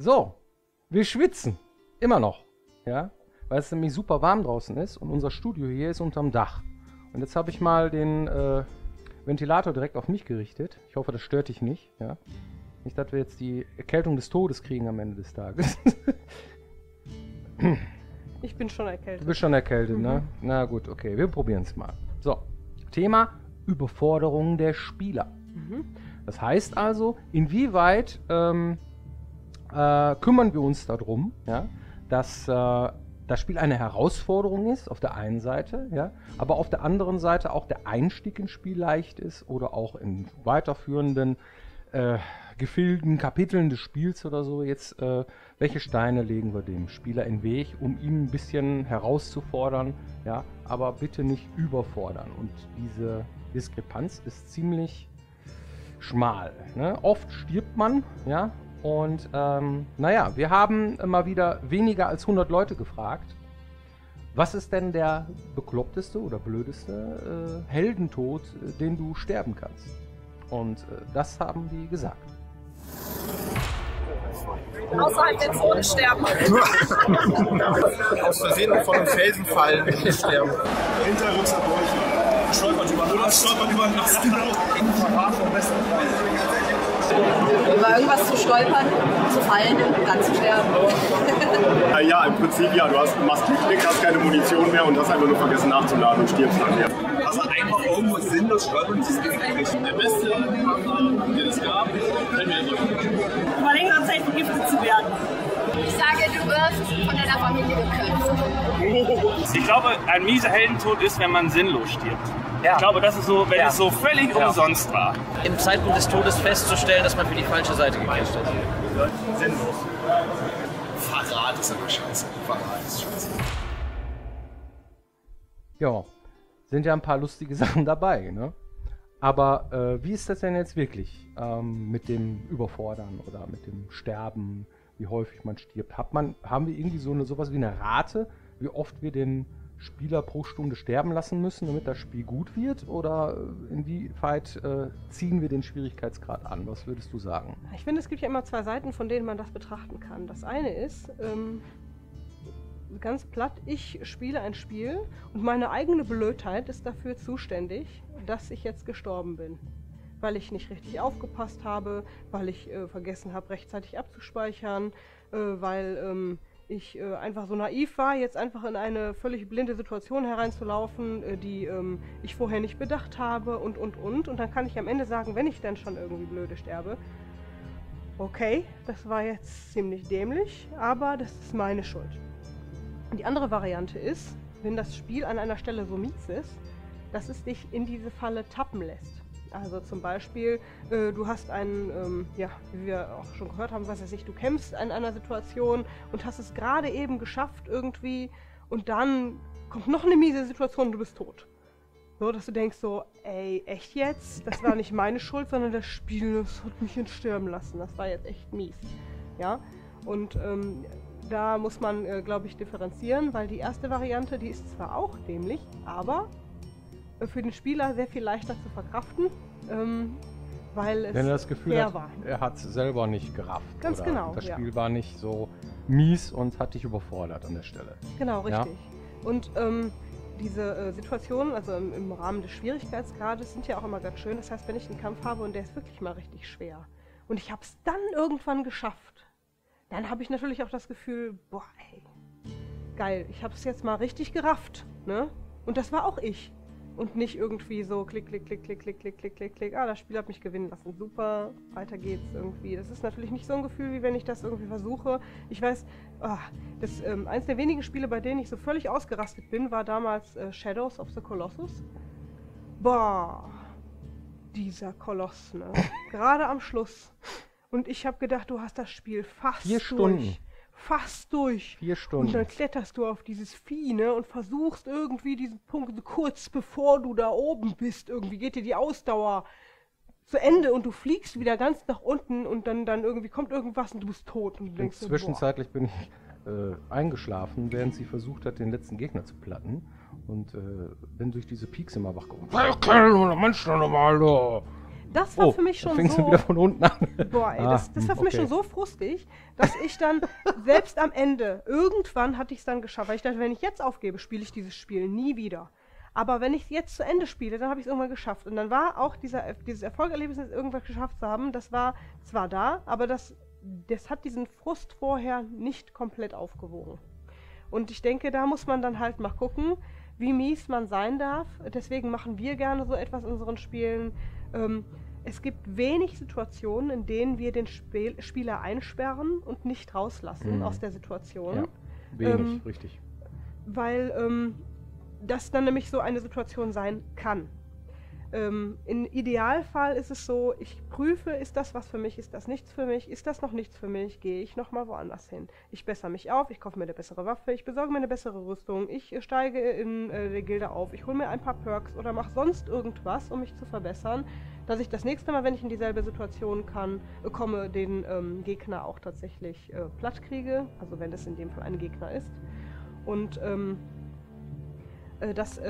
So, wir schwitzen. Immer noch. Ja, weil es nämlich super warm draußen ist und unser Studio hier ist unterm Dach. Und jetzt habe ich mal den Ventilator direkt auf mich gerichtet. Ich hoffe, das stört dich nicht. Ja? Nicht, dass wir jetzt die Erkältung des Todes kriegen am Ende des Tages. Ich bin schon erkältet. Du bist schon erkältet, ne? Na gut, okay, wir probieren es mal. So, Thema Überforderung der Spieler. Das heißt also, inwieweit kümmern wir uns darum, ja, dass das Spiel eine Herausforderung ist, auf der einen Seite, ja, aber auf der anderen Seite auch der Einstieg ins Spiel leicht ist oder auch in weiterführenden Gefilden, Kapiteln des Spiels oder so. Jetzt, welche Steine legen wir dem Spieler in den Weg, um ihn ein bisschen herauszufordern, ja, aber bitte nicht überfordern. Und diese Diskrepanz ist ziemlich schmal. Ne? Oft stirbt man, ja, und naja, wir haben mal wieder weniger als 100 Leute gefragt. Was ist denn der bekloppteste oder blödeste Heldentod, den du sterben kannst? Und das haben die gesagt. Außerhalb der Zone sterben. Aus Versehen von einem Felsen fallen und sterben. Hinterrücks erbräuchen. Stolpert über einen Ast. Verrat vom besten Freund. Über irgendwas zu stolpern, zu fallen, dann zu sterben. Ja, im Prinzip ja. Du machst Klick, hast keine Munition mehr und hast einfach nur vergessen nachzuladen und stirbst nachher. Also einfach irgendwo sinnlos stolpern, das ist eigentlich der beste, den es gab. Über längere Zeit vergiftet zu werden. Ich sage, du wirst von deiner Familie gekürzt. Ich glaube, ein mieser Heldentod ist, wenn man sinnlos stirbt. Ja. Ich glaube, das ist so, wenn es so völlig umsonst war. Im Zeitpunkt des Todes festzustellen, dass man für die falsche Seite gekämpft hat. Sinnlos. Verrat ist aber scheiße. Verrat ist scheiße. Ja, sind ja ein paar lustige Sachen dabei, ne? Aber wie ist das denn jetzt wirklich mit dem Überfordern oder mit dem Sterben, wie häufig man stirbt? Haben wir irgendwie sowas wie eine Rate, wie oft wir den Spieler pro Stunde sterben lassen müssen, damit das Spiel gut wird? Oder inwieweit ziehen wir den Schwierigkeitsgrad an? Was würdest du sagen? Ich finde, es gibt ja immer zwei Seiten, von denen man das betrachten kann. Das eine ist, ganz platt, ich spiele ein Spiel und meine eigene Blödheit ist dafür zuständig, dass ich jetzt gestorben bin. Weil ich nicht richtig aufgepasst habe, weil ich vergessen habe, rechtzeitig abzuspeichern, weil ich einfach so naiv war, jetzt einfach in eine völlig blinde Situation hereinzulaufen, die ich vorher nicht bedacht habe und. Und dann kann ich am Ende sagen, wenn ich dann schon irgendwie blöde sterbe, okay, das war jetzt ziemlich dämlich, aber das ist meine Schuld. Die andere Variante ist, wenn das Spiel an einer Stelle so mies ist, dass es dich in diese Falle tappen lässt. Also zum Beispiel, du hast einen, ja, wie wir auch schon gehört haben, was weiß ich, du kämpfst in einer Situation und hast es gerade eben geschafft irgendwie und dann kommt noch eine miese Situation und du bist tot. So, dass du denkst so, ey, echt jetzt? Das war nicht meine Schuld, sondern das Spiel, das hat mich jetzt sterben lassen. Das war jetzt echt mies. Ja, und da muss man, glaube ich, differenzieren, weil die erste Variante, die ist zwar auch dämlich, aber für den Spieler sehr viel leichter zu verkraften, weil es Wenn er das Gefühl fair hat, war. er hat es selber nicht gerafft. Ganz oder genau, das ja. Spiel war nicht so mies und hat dich überfordert an der Stelle. Genau, Ja? richtig. Und diese Situationen, also im Rahmen des Schwierigkeitsgrades, sind ja auch immer ganz schön. Das heißt, wenn ich einen Kampf habe und der ist wirklich mal richtig schwer und ich habe es dann irgendwann geschafft, dann habe ich natürlich auch das Gefühl, boah, ey, geil, ich habe es jetzt mal richtig gerafft, ne? Und das war auch ich. Und nicht irgendwie so klick, klick, klick, klick, klick, klick, klick, klick, klick, das Spiel hat mich gewinnen lassen, super, weiter geht's irgendwie. Das ist natürlich nicht so ein Gefühl, wie wenn ich das irgendwie versuche. Ich weiß, eins der wenigen Spiele, bei denen ich so völlig ausgerastet bin, war damals Shadows of the Colossus. Boah, dieser Koloss, ne? Gerade am Schluss. Und ich habe gedacht, du hast das Spiel fast 4 Stunden. durch. Fast durch. 4 Stunden. Und dann kletterst du auf dieses Vieh, ne, und versuchst irgendwie diesen Punkt, so kurz bevor du da oben bist, irgendwie geht dir die Ausdauer zu Ende und du fliegst wieder ganz nach unten und dann irgendwie kommt irgendwas und du bist tot. Und du denkst so, Zwischenzeitlich bin ich eingeschlafen, während sie versucht hat, den letzten Gegner zu platten. Und bin durch diese Peaks immer wach geworden. das war für mich schon fängst so... du wieder von unten an. Boah, ey, das war für mich schon so frustig, dass ich dann selbst am Ende, irgendwann hatte ich es dann geschafft, weil ich dachte, wenn ich jetzt aufgebe, spiele ich dieses Spiel nie wieder. Aber wenn ich es jetzt zu Ende spiele, dann habe ich es irgendwann geschafft. Und dann war auch dieses Erfolgserlebnis, irgendwas geschafft zu haben, das war zwar da, aber das hat diesen Frust vorher nicht komplett aufgewogen. Und ich denke, da muss man dann halt mal gucken, wie mies man sein darf. Deswegen machen wir gerne so etwas in unseren Spielen. Es gibt wenig Situationen, in denen wir den Spieler einsperren und nicht rauslassen aus der Situation. Ja, wenig, richtig. Weil das dann nämlich so eine Situation sein kann. Im Idealfall ist es so, ich prüfe, ist das was für mich, ist das nichts für mich, ist das noch nichts für mich, gehe ich nochmal woanders hin. Ich bessere mich auf, ich kaufe mir eine bessere Waffe, ich besorge mir eine bessere Rüstung, ich steige in der Gilde auf, ich hole mir ein paar Perks oder mache sonst irgendwas, um mich zu verbessern, dass ich das nächste Mal, wenn ich in dieselbe Situation komme, den Gegner auch tatsächlich platt kriege, also wenn es in dem Fall ein Gegner ist. Und das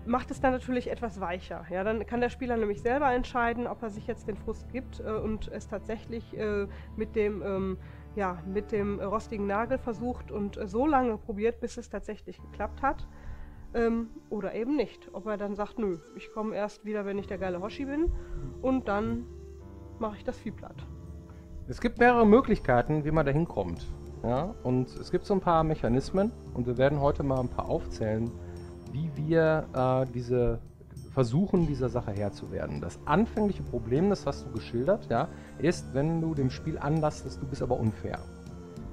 macht es dann natürlich etwas weicher. Ja, dann kann der Spieler nämlich selber entscheiden, ob er sich jetzt den Frust gibt und es tatsächlich mit dem rostigen Nagel versucht und so lange probiert, bis es tatsächlich geklappt hat. Oder eben nicht. Ob er dann sagt, nö, ich komme erst wieder, wenn ich der geile Hoshi bin und dann mache ich das Vieh platt. Es gibt mehrere Möglichkeiten, wie man da hinkommt. Ja? Und es gibt so ein paar Mechanismen und wir werden heute mal ein paar aufzählen, wie wir versuchen, dieser Sache Herr zu werden. Das anfängliche Problem, das hast du geschildert, ja, ist, wenn du dem Spiel anlastest, du bist aber unfair.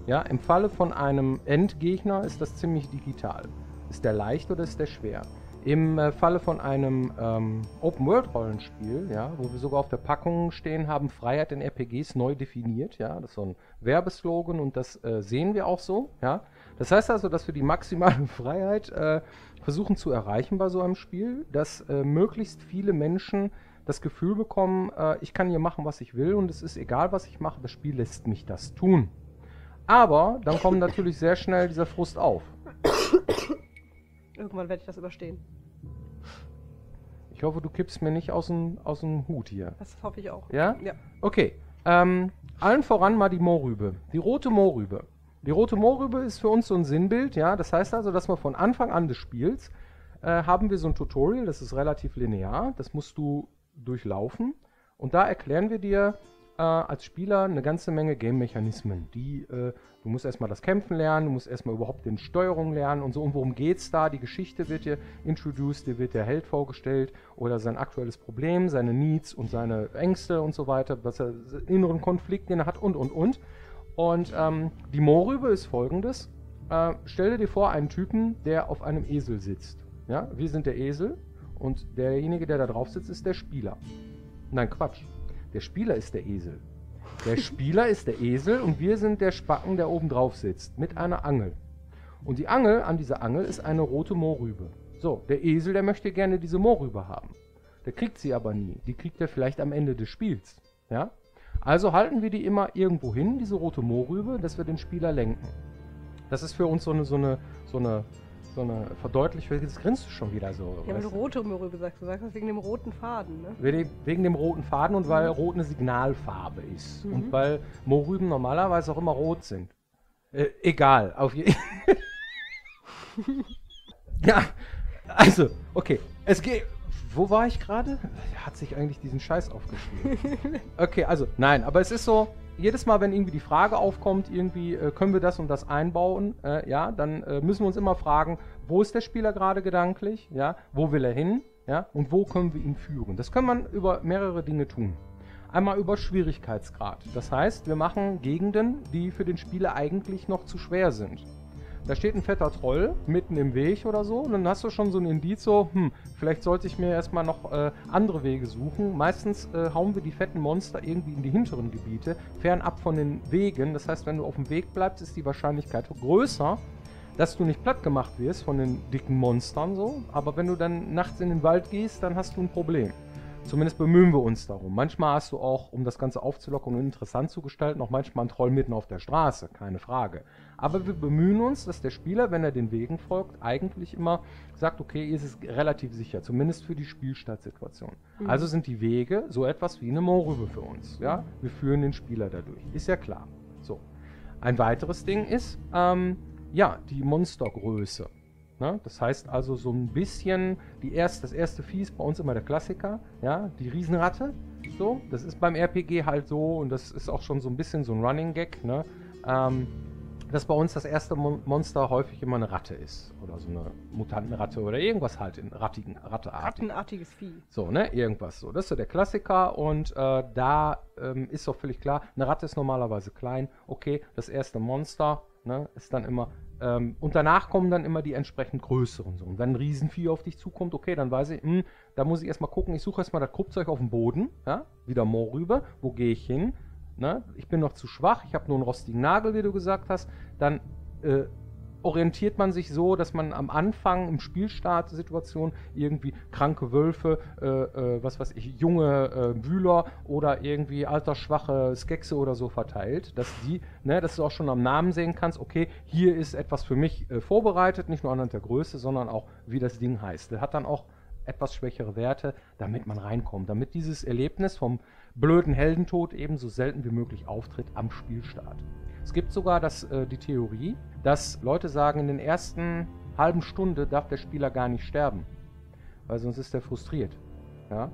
Ja, im Falle von einem Endgegner ist das ziemlich digital. Ist der leicht oder ist der schwer? Im Falle von einem Open-World-Rollenspiel, ja, wo wir sogar auf der Packung stehen haben, Freiheit in RPGs neu definiert, ja, das ist so ein Werbeslogan und das sehen wir auch so, ja. Das heißt also, dass wir die maximale Freiheit versuchen zu erreichen bei so einem Spiel, dass möglichst viele Menschen das Gefühl bekommen, ich kann hier machen, was ich will und es ist egal, was ich mache, das Spiel lässt mich das tun. Aber dann kommt natürlich sehr schnell dieser Frust auf. Irgendwann werde ich das überstehen. Ich hoffe, du kippst mir nicht aus dem Hut hier. Das hoffe ich auch. Ja? Ja. Okay. Allen voran mal die Mohrrübe. Die rote Mohrrübe. Die rote Mohrrübe ist für uns so ein Sinnbild, ja. Das heißt also, dass wir von Anfang an des Spiels haben wir so ein Tutorial, das ist relativ linear, das musst du durchlaufen. Und da erklären wir dir als Spieler eine ganze Menge Game-Mechanismen. Du musst erstmal das Kämpfen lernen, du musst erstmal überhaupt den Steuerung lernen und so. Und worum geht's da? Die Geschichte wird dir introduced, dir wird der Held vorgestellt oder sein aktuelles Problem, seine Needs und seine Ängste und so weiter, was er inneren Konflikt, den er hat und. Und die Mohrrübe ist folgendes. Stell dir vor einen Typen, der auf einem Esel sitzt. Ja? Wir sind der Esel und derjenige, der da drauf sitzt, ist der Spieler. Nein, Quatsch. Der Spieler ist der Esel. Der Spieler ist der Esel und wir sind der Spacken, der oben drauf sitzt, mit einer Angel. Und die Angel, an dieser Angel ist eine rote Mohrrübe. So, der Esel, der möchte gerne diese Mohrrübe haben. Der kriegt sie aber nie. Die kriegt er vielleicht am Ende des Spiels. Ja? Also halten wir die immer irgendwo hin, diese rote Mohrrübe, dass wir den Spieler lenken. Das ist für uns so eine Verdeutlichung. Jetzt grinst du schon wieder so. Ja, weil du rote Mohrrübe sagst. Du sagst das wegen dem roten Faden, ne? Wegen dem roten Faden und weil rot eine Signalfarbe ist. Und weil Mohrrüben normalerweise auch immer rot sind. Egal, auf jeden Fall. Ja, also, okay. Es geht. Wo war ich gerade? Hat sich eigentlich diesen Scheiß aufgeschrieben. Okay, also, nein, aber es ist so, jedes Mal, wenn irgendwie die Frage aufkommt, irgendwie können wir das und das einbauen, ja, dann müssen wir uns immer fragen, wo ist der Spieler gerade gedanklich, ja, wo will er hin, ja, und wo können wir ihn führen. Das kann man über mehrere Dinge tun. Einmal über Schwierigkeitsgrad. Das heißt, wir machen Gegenden, die für den Spieler eigentlich noch zu schwer sind. Da steht ein fetter Troll mitten im Weg oder so und dann hast du schon so ein Indiz so, vielleicht sollte ich mir erstmal noch andere Wege suchen. Meistens hauen wir die fetten Monster irgendwie in die hinteren Gebiete, fernab von den Wegen. Das heißt, wenn du auf dem Weg bleibst, ist die Wahrscheinlichkeit größer, dass du nicht platt gemacht wirst von den dicken Monstern so. Aber wenn du dann nachts in den Wald gehst, dann hast du ein Problem. Zumindest bemühen wir uns darum. Manchmal hast du auch, um das Ganze aufzulockern und interessant zu gestalten, auch manchmal einen Troll mitten auf der Straße, keine Frage. Aber wir bemühen uns, dass der Spieler, wenn er den Wegen folgt, eigentlich immer sagt, okay, hier ist es relativ sicher, zumindest für die Spielstartsituation. Also sind die Wege so etwas wie eine Mohrrübe für uns. Ja? Wir führen den Spieler dadurch, ist ja klar. So. Ein weiteres Ding ist, ja, die Monstergröße. Ne? Das heißt also so ein bisschen, das erste Vieh ist bei uns immer der Klassiker, ja, die Riesenratte. So, das ist beim RPG halt so und das ist auch schon so ein bisschen so ein Running Gag, ne? Dass bei uns das erste Monster häufig immer eine Ratte ist. Oder so eine Mutantenratte oder irgendwas halt in Rattenartiges Vieh. So, ne? Irgendwas so. Das ist so der Klassiker und da ist doch völlig klar, eine Ratte ist normalerweise klein. Okay, das erste Monster, ne, ist dann immer und danach kommen dann immer die entsprechend größeren. So. Und wenn ein Riesenvieh auf dich zukommt, okay, dann weiß ich, da muss ich erstmal gucken, ich suche erstmal das Kruppzeug auf dem Boden, ja? Wieder Mohrrübe, wo gehe ich hin? Ne? Ich bin noch zu schwach, ich habe nur einen rostigen Nagel, wie du gesagt hast. Dann orientiert man sich so, dass man am Anfang im Spielstart-Situation irgendwie kranke Wölfe, was weiß ich, junge Wühler oder irgendwie altersschwache Skexe oder so verteilt, dass dass du auch schon am Namen sehen kannst, okay, hier ist etwas für mich vorbereitet, nicht nur anhand der Größe, sondern auch, wie das Ding heißt. Der hat dann auch etwas schwächere Werte, damit man reinkommt, damit dieses Erlebnis vom blöden Heldentod eben so selten wie möglich auftritt am Spielstart. Es gibt sogar die Theorie, dass Leute sagen, in den ersten halben Stunde darf der Spieler gar nicht sterben, weil sonst ist er frustriert. Ja?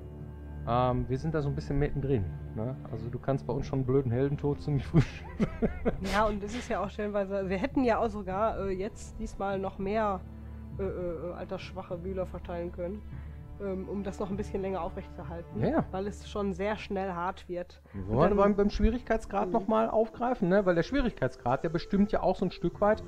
Wir sind da so ein bisschen mittendrin. Ne? Also du kannst bei uns schon einen blöden Heldentod ziemlich früh. Ja, und es ist ja auch stellenweise, wir hätten ja auch sogar jetzt diesmal noch mehr altersschwache Wühler verteilen können, um das noch ein bisschen länger aufrechtzuerhalten, weil es schon sehr schnell hart wird. Wollen wir beim Schwierigkeitsgrad nochmal aufgreifen, ne? Weil der Schwierigkeitsgrad, der bestimmt ja auch so ein Stück weit,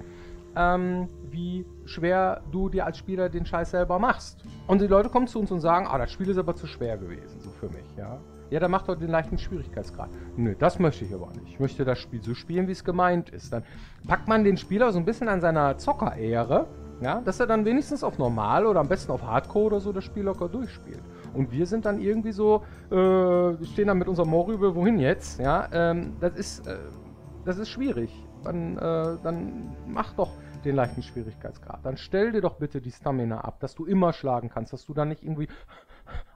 wie schwer du dir als Spieler den Scheiß selber machst. Und die Leute kommen zu uns und sagen, das Spiel ist aber zu schwer gewesen, so für mich, ja. Ja, dann macht doch den leichten Schwierigkeitsgrad. Nö, das möchte ich aber nicht. Ich möchte das Spiel so spielen, wie es gemeint ist. Dann packt man den Spieler so ein bisschen an seiner Zockerehre, ja, dass er dann wenigstens auf Normal oder am besten auf Hardcore oder so das Spiel locker durchspielt. Und wir sind dann irgendwie so, stehen dann mit unserem Mohrrübe, wohin jetzt? Ja, das ist schwierig. Dann mach doch den leichten Schwierigkeitsgrad. Dann stell dir doch bitte die Stamina ab, dass du immer schlagen kannst, dass du dann nicht irgendwie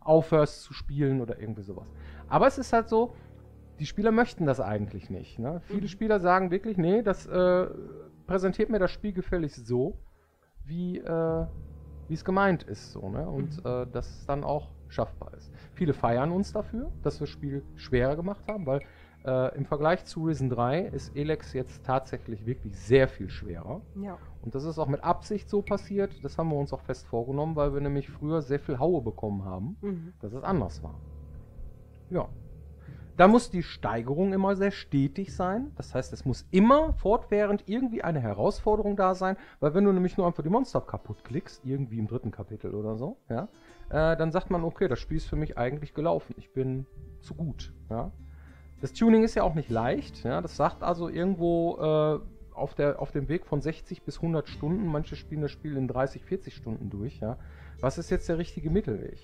aufhörst zu spielen oder irgendwie sowas. Aber es ist halt so, die Spieler möchten das eigentlich nicht. Ne? Viele Spieler sagen wirklich, nee, das präsentiert mir das Spiel gefälligst so, wie es gemeint ist. So, ne? Und dass es dann auch schaffbar ist. Viele feiern uns dafür, dass wir das Spiel schwerer gemacht haben, weil im Vergleich zu Risen 3 ist Elex jetzt tatsächlich wirklich sehr viel schwerer. Ja. Und das ist auch mit Absicht so passiert. Das haben wir uns auch fest vorgenommen, weil wir nämlich früher sehr viel Haue bekommen haben, dass es anders war. Ja. Da muss die Steigerung immer sehr stetig sein. Das heißt, es muss immer fortwährend irgendwie eine Herausforderung da sein, weil wenn du nämlich nur einfach die Monster kaputt klickst, irgendwie im 3. Kapitel oder so, ja, dann sagt man, okay, das Spiel ist für mich eigentlich gelaufen. Ich bin zu gut. Ja. Das Tuning ist ja auch nicht leicht. Ja. Das sagt also irgendwo auf dem Weg von 60 bis 100 Stunden, manche spielen das Spiel in 30, 40 Stunden durch. Ja. Was ist jetzt der richtige Mittelweg?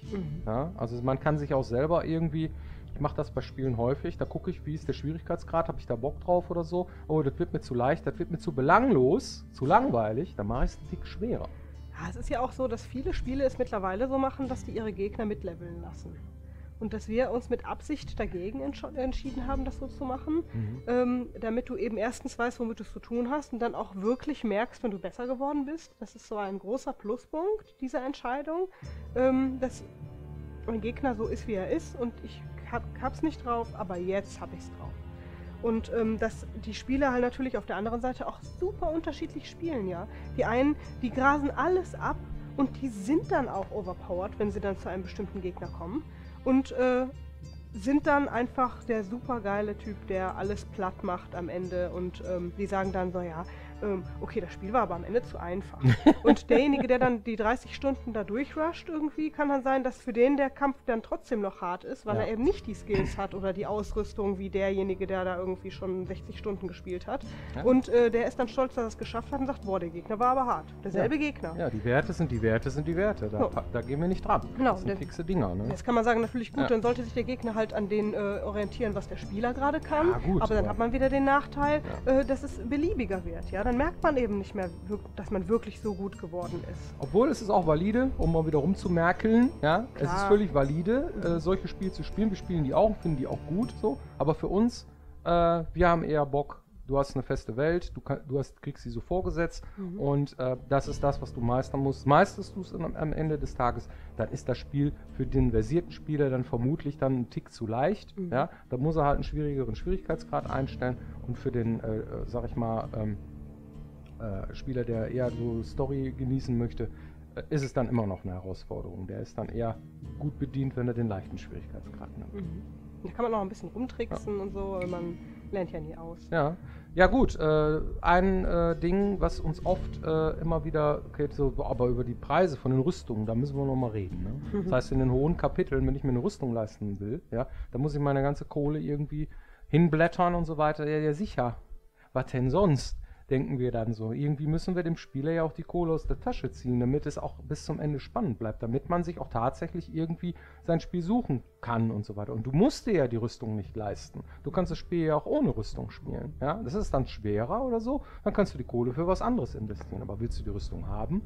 Ja. Also man kann sich auch selber irgendwie... Ich mache das bei Spielen häufig, da gucke ich, wie ist der Schwierigkeitsgrad, habe ich da Bock drauf oder so. Oh, das wird mir zu leicht, das wird mir zu belanglos, zu langweilig, dann mache ich es einen Tick schwerer. Ja, es ist ja auch so, dass viele Spiele es mittlerweile so machen, dass die ihre Gegner mitleveln lassen. Und dass wir uns mit Absicht dagegen entschieden haben, das so zu machen, damit du eben erstens weißt, womit du es zu tun hast und dann auch wirklich merkst, wenn du besser geworden bist. Das ist so ein großer Pluspunkt dieser Entscheidung, dass mein Gegner so ist, wie er ist und ich hab's nicht drauf, aber jetzt hab ich's drauf. Und dass die Spieler halt natürlich auf der anderen Seite auch super unterschiedlich spielen, ja. Die einen, die grasen alles ab und die sind dann auch overpowered, wenn sie dann zu einem bestimmten Gegner kommen und sind dann einfach der super geile Typ, der alles platt macht am Ende und die sagen dann so, ja, okay, das Spiel war aber am Ende zu einfach. Und derjenige, der dann die 30 Stunden da durchrusht irgendwie, kann dann sein, dass für den der Kampf dann trotzdem noch hart ist, weil er eben nicht die Skills hat oder die Ausrüstung wie derjenige, der da irgendwie schon 60 Stunden gespielt hat. Ja. Und der ist dann stolz, dass er es geschafft hat und sagt, boah, der Gegner war aber hart. Derselbe Gegner. Ja, die Werte sind die Werte sind die Werte. Da gehen wir nicht dran. Genau. Das sind fixe Dinger. Ne? Jetzt kann man sagen, natürlich gut, dann sollte sich der Gegner halt an den orientieren, was der Spieler gerade kann. Ja, gut, aber dann hat man wieder den Nachteil, dass es beliebiger wird. Ja? Dann merkt man eben nicht mehr, dass man wirklich so gut geworden ist. Obwohl es ist auch valide, um mal wieder rumzumerkeln. Ja? Es ist völlig valide, solche Spiele zu spielen. Wir spielen die auch, finden die auch gut. So. Aber für uns, wir haben eher Bock. Du hast eine feste Welt, kriegst sie so vorgesetzt und das ist das, was du meistern musst. Meisterst du es am Ende des Tages, dann ist das Spiel für den versierten Spieler dann vermutlich dann einen Tick zu leicht. Ja? Da muss er halt einen schwierigeren Schwierigkeitsgrad einstellen und für den, sag ich mal, Spieler, der eher so Story genießen möchte, ist es dann immer noch eine Herausforderung. Der ist dann eher gut bedient, wenn er den leichten Schwierigkeitsgrad nimmt. Da kann man noch ein bisschen rumtricksen und so, man lernt ja nie aus. Ja gut, ein Ding, was uns oft immer wieder, okay, so, aber über die Preise von den Rüstungen, da müssen wir noch mal reden. Ne? Das heißt, in den hohen Kapiteln, wenn ich mir eine Rüstung leisten will, ja, dann muss ich meine ganze Kohle irgendwie hinblättern und so weiter. Ja, sicher. Was denn sonst? Denken wir dann so. Irgendwie müssen wir dem Spieler ja auch die Kohle aus der Tasche ziehen, damit es auch bis zum Ende spannend bleibt, damit man sich auch tatsächlich irgendwie sein Spiel suchen kann und so weiter. Und du musst dir ja die Rüstung nicht leisten. Du kannst das Spiel ja auch ohne Rüstung spielen. Ja? Das ist dann schwerer oder so, dann kannst du die Kohle für was anderes investieren. Aber willst du die Rüstung haben,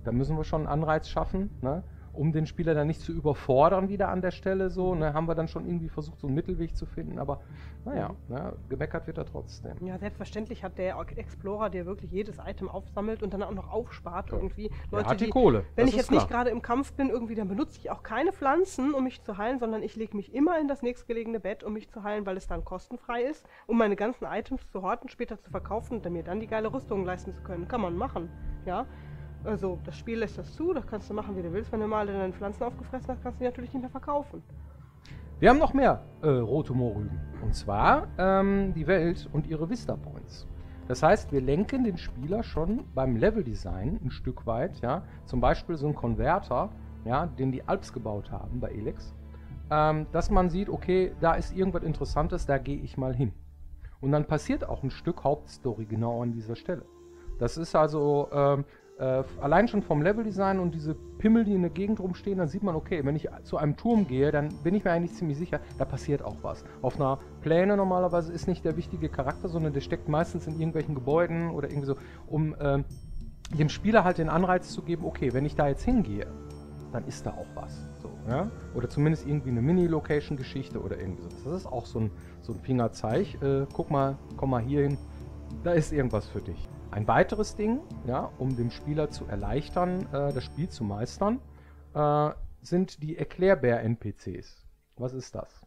dann müssen wir schon einen Anreiz schaffen, ne? Um den Spieler dann nicht zu überfordern wieder an der Stelle so, ne, haben wir dann schon irgendwie versucht, so einen Mittelweg zu finden, aber naja, ne, gemeckert wird er trotzdem. Ja, selbstverständlich hat der Explorer, der wirklich jedes Item aufsammelt und dann auch noch aufspart irgendwie. Leute, hat die Kohle. Wenn ich jetzt nicht gerade im Kampf bin, irgendwie, dann benutze ich auch keine Pflanzen, um mich zu heilen, sondern ich lege mich immer in das nächstgelegene Bett, um mich zu heilen, weil es dann kostenfrei ist, um meine ganzen Items zu horten, später zu verkaufen und mir dann die geile Rüstung leisten zu können. Kann man machen, ja. Also, das Spiel lässt das zu, das kannst du machen, wie du willst. Wenn du mal deine Pflanzen aufgefressen hast, kannst du die natürlich nicht mehr verkaufen. Wir haben noch mehr rote Mohrrüben. Und zwar die Welt und ihre Vista Points. Das heißt, wir lenken den Spieler schon beim Leveldesign ein Stück weit, ja. Zum Beispiel so ein Konverter, ja, den die Alps gebaut haben bei Elex. Dass man sieht, okay, da ist irgendwas Interessantes, da gehe ich mal hin. Und dann passiert auch ein Stück Hauptstory genau an dieser Stelle. Das ist also allein schon vom Leveldesign und diese Pimmel, die in der Gegend rumstehen, dann sieht man, okay, wenn ich zu einem Turm gehe, dann bin ich mir eigentlich ziemlich sicher, da passiert auch was. Auf einer Pläne normalerweise ist nicht der wichtige Charakter, sondern der steckt meistens in irgendwelchen Gebäuden oder irgendwie so, um dem Spieler halt den Anreiz zu geben, okay, wenn ich da jetzt hingehe, dann ist da auch was. So, ja? Oder zumindest irgendwie eine Mini-Location-Geschichte oder irgendwie so. Das ist auch so ein Fingerzeig. Guck mal, komm mal hier hin, da ist irgendwas für dich. Ein weiteres Ding, ja, um dem Spieler zu erleichtern, das Spiel zu meistern, sind die Erklärbär-NPCs. Was ist das?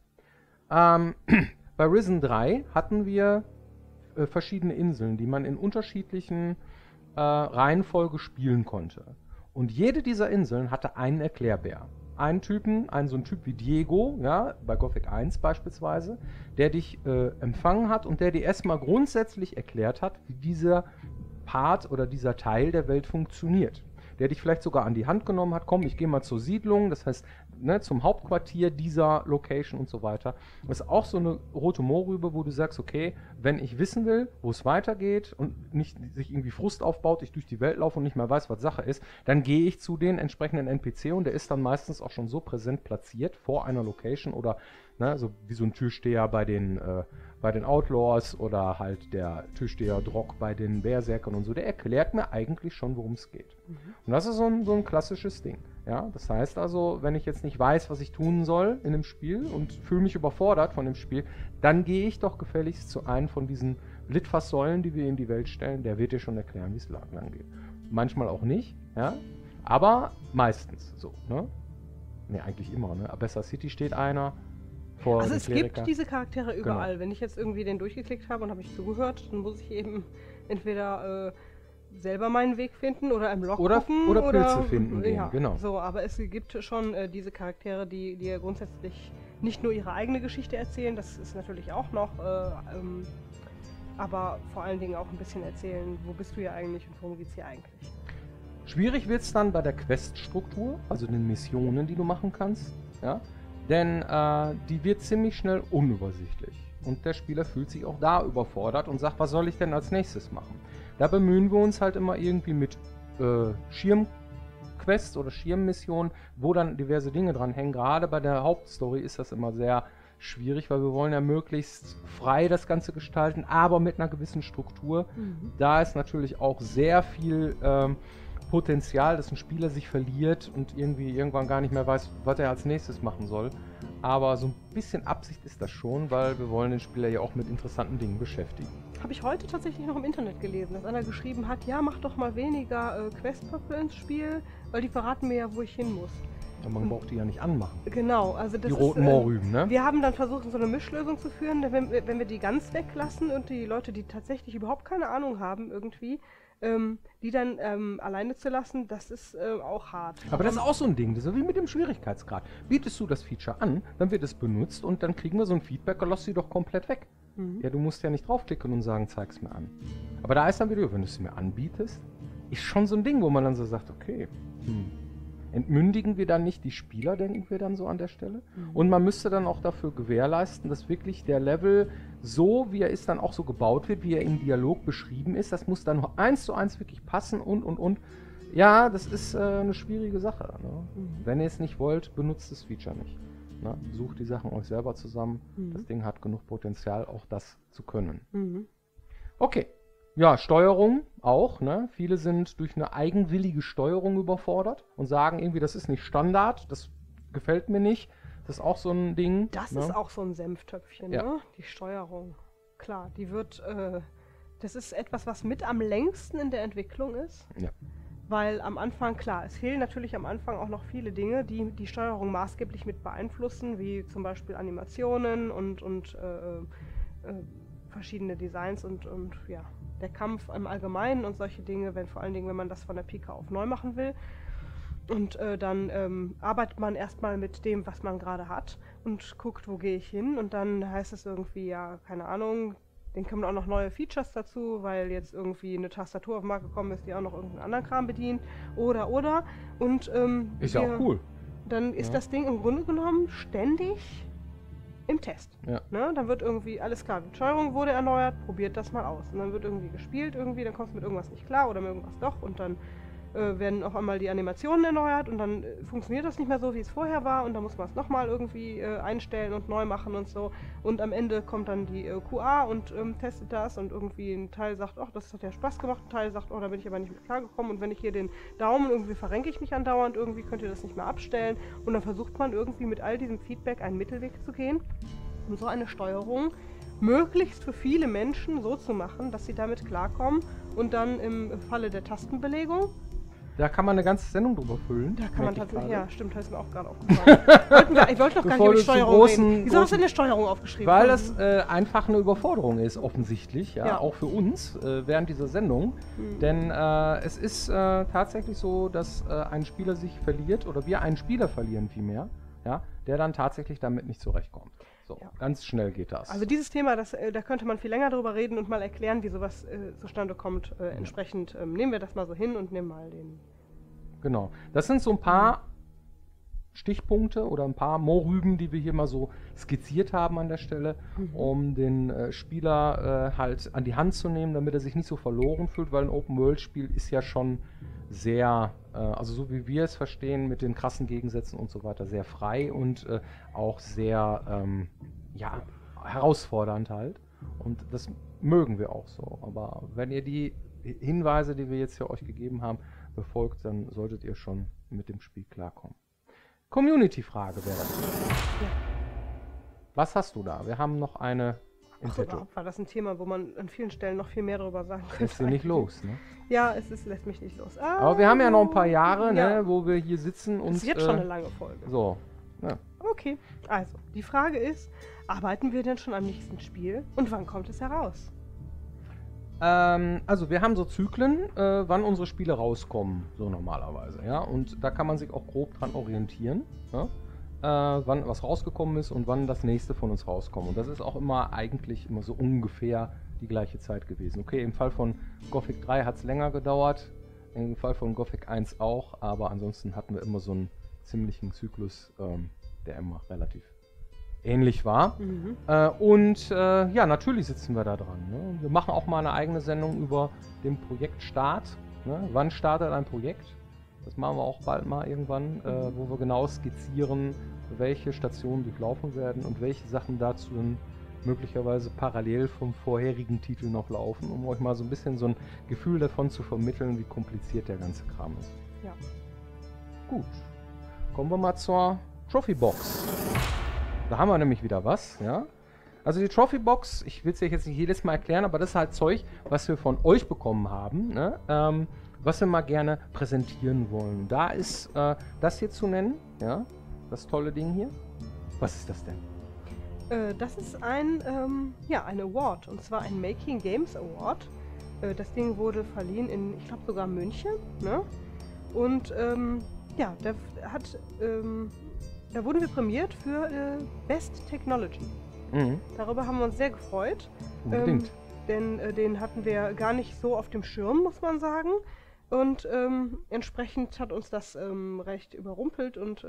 Bei Risen 3 hatten wir verschiedene Inseln, die man in unterschiedlichen Reihenfolge spielen konnte. Und jede dieser Inseln hatte einen Erklärbär. Einen Typen, so ein Typ wie Diego, ja, bei Gothic 1 beispielsweise, der dich empfangen hat und der dir erstmal grundsätzlich erklärt hat, wie dieser Part oder dieser Teil der Welt funktioniert. Der dich vielleicht sogar an die Hand genommen hat, komm, ich gehe mal zur Siedlung, das heißt, ne, zum Hauptquartier dieser Location und so weiter. Das ist auch so eine rote Mohrrübe, wo du sagst, okay, wenn ich wissen will, wo es weitergeht und nicht sich irgendwie Frust aufbaut, ich durch die Welt laufe und nicht mehr weiß, was Sache ist, dann gehe ich zu den entsprechenden NPC und der ist dann meistens auch schon so präsent platziert vor einer Location oder ne, so wie so ein Türsteher bei den Outlaws oder halt der Türsteher Drock bei den Berserkern und so, der erklärt mir eigentlich schon, worum es geht. Und das ist so ein klassisches Ding. Ja? Das heißt also, wenn ich jetzt nicht weiß, was ich tun soll in dem Spiel und fühle mich überfordert von dem Spiel, dann gehe ich doch gefälligst zu einem von diesen Litfaßsäulen, die wir in die Welt stellen, der wird dir schon erklären, wie es lang geht. Manchmal auch nicht, ja, aber meistens so, ne? Ne, eigentlich immer, ne? Abessa City steht einer. Also es gibt diese Charaktere überall. Genau. Wenn ich jetzt irgendwie den durchgeklickt habe und habe ich zugehört, dann muss ich eben entweder selber meinen Weg finden oder im Log gucken. Oder Pilze finden ja, genau. So, aber es gibt schon diese Charaktere, die ja grundsätzlich nicht nur ihre eigene Geschichte erzählen, das ist natürlich auch noch, aber vor allen Dingen auch ein bisschen erzählen, wo bist du hier eigentlich und worum geht es hier eigentlich. Schwierig wird es dann bei der Queststruktur, also den Missionen, die du machen kannst, ja? Denn die wird ziemlich schnell unübersichtlich. Und der Spieler fühlt sich auch da überfordert und sagt, was soll ich denn als nächstes machen? Da bemühen wir uns halt immer irgendwie mit Schirmquests oder Schirmmissionen, wo dann diverse Dinge dran hängen. Gerade bei der Hauptstory ist das immer sehr schwierig, weil wir wollen ja möglichst frei das Ganze gestalten, aber mit einer gewissen Struktur. Da ist natürlich auch sehr viel Potenzial, dass ein Spieler sich verliert und irgendwann gar nicht mehr weiß, was er als nächstes machen soll. Aber so ein bisschen Absicht ist das schon, weil wir wollen den Spieler ja auch mit interessanten Dingen beschäftigen. Habe ich heute tatsächlich noch im Internet gelesen, dass einer geschrieben hat, ja, mach doch mal weniger Questpöpfe ins Spiel, weil die verraten mir ja, wo ich hin muss. Ja, man braucht die ja nicht anmachen. Genau, also das die roten Mohrrüben, ne? Wir haben dann versucht, so eine Mischlösung zu führen, wenn wir die ganz weglassen und die Leute, die tatsächlich überhaupt keine Ahnung haben irgendwie, die dann alleine zu lassen, das ist auch hart. Aber das ist auch so ein Ding, das ist wie mit dem Schwierigkeitsgrad. Bietest du das Feature an, dann wird es benutzt und dann kriegen wir so ein Feedback, lass sie doch komplett weg. Ja, du musst ja nicht draufklicken und sagen, zeig's mir an. Aber da ist dann wieder, wenn du es mir anbietest, ist schon so ein Ding, wo man dann so sagt, okay, entmündigen wir dann nicht die Spieler, denken wir dann so an der Stelle. Und man müsste dann auch dafür gewährleisten, dass wirklich der Level so, wie er ist, dann auch so gebaut wird, wie er im Dialog beschrieben ist. Das muss dann 1:1 wirklich passen und. Ja, das ist eine schwierige Sache. Ne? Wenn ihr es nicht wollt, benutzt das Feature nicht. Ne? Sucht die Sachen euch selber zusammen. Das Ding hat genug Potenzial, auch das zu können. Okay. Ja, Steuerung auch, ne? Viele sind durch eine eigenwillige Steuerung überfordert und sagen irgendwie, das ist nicht Standard, das gefällt mir nicht. Das ist auch so ein Ding. Das ne? ist auch so ein Senftöpfchen, Ja. ne? Die Steuerung. Klar, die wird, das ist etwas, was mit am längsten in der Entwicklung ist. Ja. Weil am Anfang, klar, es fehlen natürlich am Anfang auch noch viele Dinge, die die Steuerung maßgeblich mit beeinflussen, wie zum Beispiel Animationen und verschiedene Designs und ja, der Kampf im Allgemeinen und solche Dinge, vor allen Dingen, wenn man das von der Pike auf neu machen will. Und dann arbeitet man erstmal mit dem, was man gerade hat und guckt, wo gehe ich hin. Und dann heißt es irgendwie, ja, keine Ahnung, den kommen auch noch neue Features dazu, weil jetzt irgendwie eine Tastatur auf den Markt gekommen ist, die auch noch irgendeinen anderen Kram bedient. Oder. Und Ist ja auch cool. Dann ist das Ding im Grunde genommen ständig im Test. Ja. Ne? Dann wird irgendwie, alles klar, die Steuerung wurde erneuert, probiert das mal aus. Und dann wird irgendwie gespielt, dann kommst du mit irgendwas nicht klar oder mit irgendwas doch und dann werden auf einmal die Animationen erneuert und dann funktioniert das nicht mehr so, wie es vorher war und dann muss man es nochmal irgendwie einstellen und neu machen und so. Und am Ende kommt dann die QA und testet das und irgendwie ein Teil sagt, ach, das hat ja Spaß gemacht, ein Teil sagt, oh, da bin ich aber nicht mit klargekommen und wenn ich hier den Daumen irgendwie verrenke ich mich andauernd, irgendwie könnt ihr das nicht mehr abstellen und dann versucht man irgendwie mit all diesem Feedback einen Mittelweg zu gehen, um so eine Steuerung möglichst für viele Menschen so zu machen, dass sie damit klarkommen und dann im Falle der Tastenbelegung. Da kann man eine ganze Sendung drüber füllen. Da kann man tatsächlich, ja, stimmt, das ist mir auch gerade aufgefallen. Ich wollte doch gar nicht über die Steuerung reden. Wieso hast du denn eine Steuerung aufgeschrieben? Weil das einfach eine Überforderung ist, offensichtlich, ja, auch für uns während dieser Sendung. Denn es ist tatsächlich so, dass ein Spieler sich verliert, oder wir einen Spieler verlieren vielmehr, ja, der dann tatsächlich damit nicht zurechtkommt. So, ganz schnell geht das. Also dieses Thema, da könnte man viel länger drüber reden und mal erklären, wie sowas zustande kommt. Entsprechend nehmen wir das mal so hin und nehmen mal den... Genau. Das sind so ein paar Stichpunkte oder ein paar Mohrrüben, die wir hier mal so skizziert haben an der Stelle, um den Spieler halt an die Hand zu nehmen, damit er sich nicht so verloren fühlt, weil ein Open-World-Spiel ist ja schon sehr, also so wie wir es verstehen, mit den krassen Gegensätzen und so weiter, sehr frei und auch sehr ja, herausfordernd halt. Und das mögen wir auch so. Aber wenn ihr die Hinweise, die wir jetzt hier euch gegeben haben, befolgt, dann solltet ihr schon mit dem Spiel klarkommen. Community-Frage wäre das. Ja. Was hast du da? Wir haben noch eine im Petto. War das ein Thema, wo man an vielen Stellen noch viel mehr darüber sagen könnte? Lässt sie nicht los, ne? Ja, lässt mich nicht los. Aber wir haben ja noch ein paar Jahre, ne, wo wir hier sitzen und... Das ist jetzt schon eine lange Folge. So. Ja. Okay, also, die Frage ist, arbeiten wir denn schon am nächsten Spiel und wann kommt es heraus? Also wir haben so Zyklen, wann unsere Spiele rauskommen, so normalerweise, ja, und da kann man sich auch grob dran orientieren, ja? wann was rausgekommen ist und wann das nächste von uns rauskommt. Und das ist auch immer eigentlich immer so ungefähr die gleiche Zeit gewesen. Okay, im Fall von Gothic 3 hat es länger gedauert, im Fall von Gothic 1 auch, aber ansonsten hatten wir immer so einen ziemlichen Zyklus, der immer relativ ähnlich war. Ja, natürlich sitzen wir da dran. Ne? Wir machen auch mal eine eigene Sendung über den Projektstart. Ne? Wann startet ein Projekt? Das machen wir auch bald mal irgendwann, wo wir genau skizzieren, welche Stationen durchlaufen werden und welche Sachen dazu möglicherweise parallel vom vorherigen Titel noch laufen, um euch mal so ein bisschen so ein Gefühl davon zu vermitteln, wie kompliziert der ganze Kram ist. Ja. Gut, kommen wir mal zur Trophy Box. Da haben wir nämlich wieder was, ja. Also die Trophy Box, ich will es euch jetzt nicht jedes Mal erklären, aber das ist halt Zeug, was wir von euch bekommen haben, ne? Was wir mal gerne präsentieren wollen. Da ist das hier zu nennen, ja, das tolle Ding hier. Was ist das denn? Das ist ein Award, und zwar ein Making Games Award. Das Ding wurde verliehen in, ich glaube sogar München, ne? Und ja, da wurden wir prämiert für Best Technology. Darüber haben wir uns sehr gefreut. Unbedingt. Denn den hatten wir gar nicht so auf dem Schirm, muss man sagen. Und entsprechend hat uns das recht überrumpelt. Und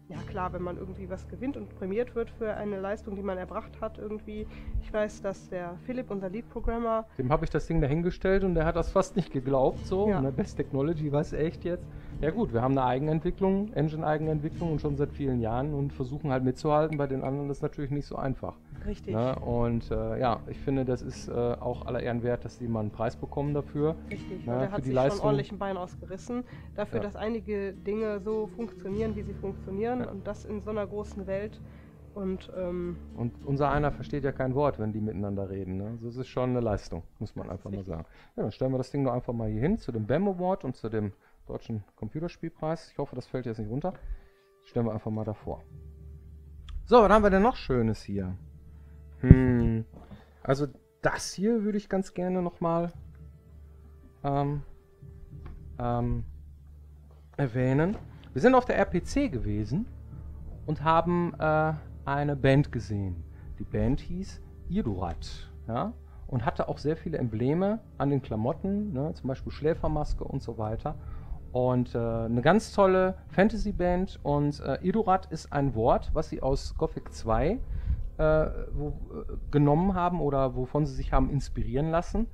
ja klar, wenn man irgendwie was gewinnt und prämiert wird für eine Leistung, die man erbracht hat irgendwie. Ich weiß, dass der Philipp, unser Lead-Programmer... Dem habe ich das Ding dahingestellt und der hat das fast nicht geglaubt. So, ja. Ne, Best Technology, was echt jetzt? Ja gut, wir haben eine Eigenentwicklung, Engine-Eigenentwicklung und schon seit vielen Jahren und versuchen halt mitzuhalten. Bei den anderen ist natürlich nicht so einfach. Richtig. Ne? Und ja, ich finde, das ist auch aller Ehren wert, dass die mal einen Preis bekommen dafür. Richtig, Ne, weil der für hat die sich Leistung. schon ordentlich ein Bein ausgerissen. Dafür, dass einige Dinge so funktionieren, wie sie funktionieren und das in so einer großen Welt. Und unser einer versteht ja kein Wort, wenn die miteinander reden. Ne? Das ist schon eine Leistung, muss man einfach mal sagen. Ja, dann stellen wir das Ding doch einfach mal hier hin, zu dem BAM Award und zu dem Deutschen Computerspielpreis. Ich hoffe, das fällt jetzt nicht runter. Das stellen wir einfach mal davor. So, was haben wir denn noch Schönes hier? Also das hier würde ich ganz gerne nochmal erwähnen. Wir sind auf der RPC gewesen und haben eine Band gesehen. Die Band hieß Idurat, ja, und hatte auch sehr viele Embleme an den Klamotten, ne, zum Beispiel Schläfermaske und so weiter. Und eine ganz tolle Fantasy-Band. Und Idurat ist ein Wort, was sie aus Gothic 2 genommen haben oder wovon sie sich haben inspirieren lassen.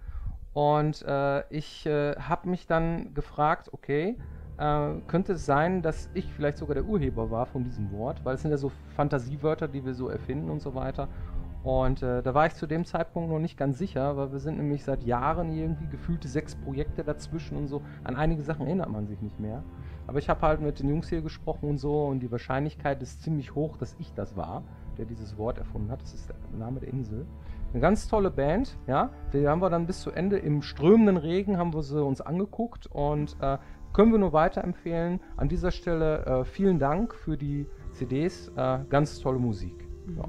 Und ich habe mich dann gefragt, okay, könnte es sein, dass ich vielleicht sogar der Urheber war von diesem Wort, weil es sind ja so Fantasiewörter, die wir so erfinden und so weiter. Und da war ich zu dem Zeitpunkt noch nicht ganz sicher, weil wir sind nämlich seit Jahren irgendwie gefühlte 6 Projekte dazwischen und so. An einige Sachen erinnert man sich nicht mehr. Aber ich habe halt mit den Jungs hier gesprochen und so und die Wahrscheinlichkeit ist ziemlich hoch, dass ich das war, der dieses Wort erfunden hat. Das ist der Name der Insel. Eine ganz tolle Band, ja. Die haben wir dann bis zu Ende im strömenden Regen haben wir sie uns angeguckt und können wir nur weiterempfehlen. An dieser Stelle vielen Dank für die CDs, ganz tolle Musik. Ja.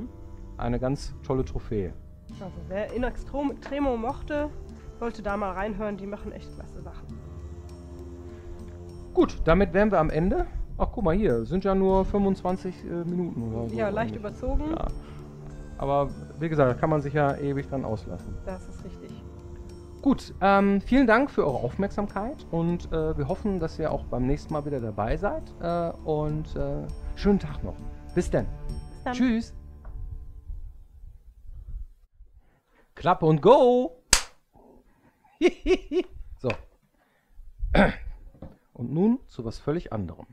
Eine ganz tolle Trophäe. Also wer In Extremo mochte, sollte da mal reinhören, die machen echt klasse Sachen. Gut, damit wären wir am Ende. Ach, guck mal hier, sind ja nur 25 Minuten oder so. Ja, leicht überzogen. Ja. Aber wie gesagt, da kann man sich ja ewig dran auslassen. Das ist richtig. Gut, vielen Dank für eure Aufmerksamkeit und wir hoffen, dass ihr auch beim nächsten Mal wieder dabei seid. Und schönen Tag noch. Bis dann. Bis dann. Tschüss. Klappe und go! So. Und nun zu was völlig anderem.